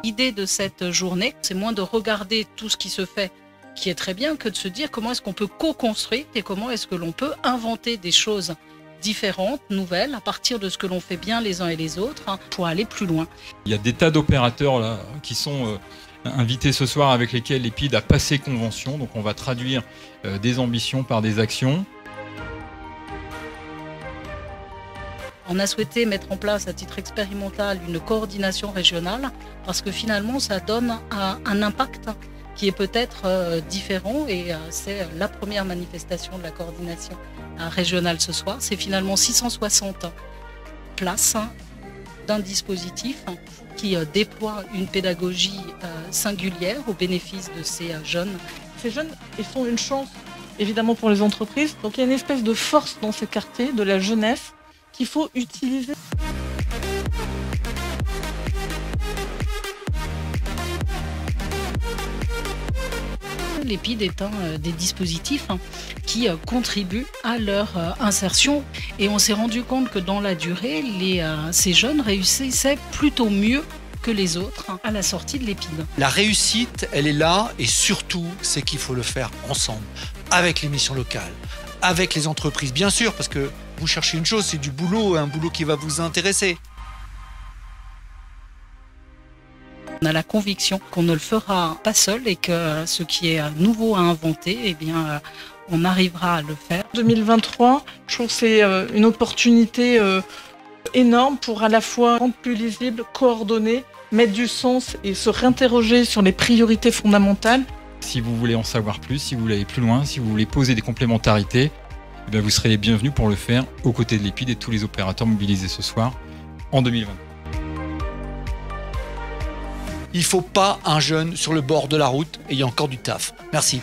L'idée de cette journée, c'est moins de regarder tout ce qui se fait, qui est très bien, que de se dire comment est-ce qu'on peut co-construire et comment est-ce que l'on peut inventer des choses différentes, nouvelles, à partir de ce que l'on fait bien les uns et les autres, pour aller plus loin. Il y a des tas d'opérateurs là qui sont invités ce soir, avec lesquels l'EPID a passé convention. Donc on va traduire des ambitions par des actions. On a souhaité mettre en place à titre expérimental une coordination régionale parce que finalement ça donne un impact qui est peut-être différent et c'est la première manifestation de la coordination régionale ce soir. C'est finalement 660 places d'un dispositif qui déploie une pédagogie singulière au bénéfice de ces jeunes. Ces jeunes, ils sont une chance évidemment pour les entreprises. Donc il y a une espèce de force dans ces quartiers, de la jeunesse, qu'il faut utiliser. L'EPID est un des dispositifs qui contribuent à leur insertion et on s'est rendu compte que dans la durée, ces jeunes réussissaient plutôt mieux que les autres à la sortie de l'EPID. La réussite, elle est là et surtout, c'est qu'il faut le faire ensemble, avec les missions locales, avec les entreprises, bien sûr, parce que vous cherchez une chose, c'est du boulot, un boulot qui va vous intéresser. On a la conviction qu'on ne le fera pas seul et que ce qui est nouveau à inventer, eh bien, on arrivera à le faire. 2023, je trouve que c'est une opportunité énorme pour à la fois rendre plus lisible, coordonner, mettre du sens et se réinterroger sur les priorités fondamentales. Si vous voulez en savoir plus, si vous voulez aller plus loin, si vous voulez poser des complémentarités, eh bien vous serez les bienvenus pour le faire aux côtés de l'EPID et de tous les opérateurs mobilisés ce soir en 2020. Il ne faut pas un jeune sur le bord de la route et il y a encore du taf. Merci.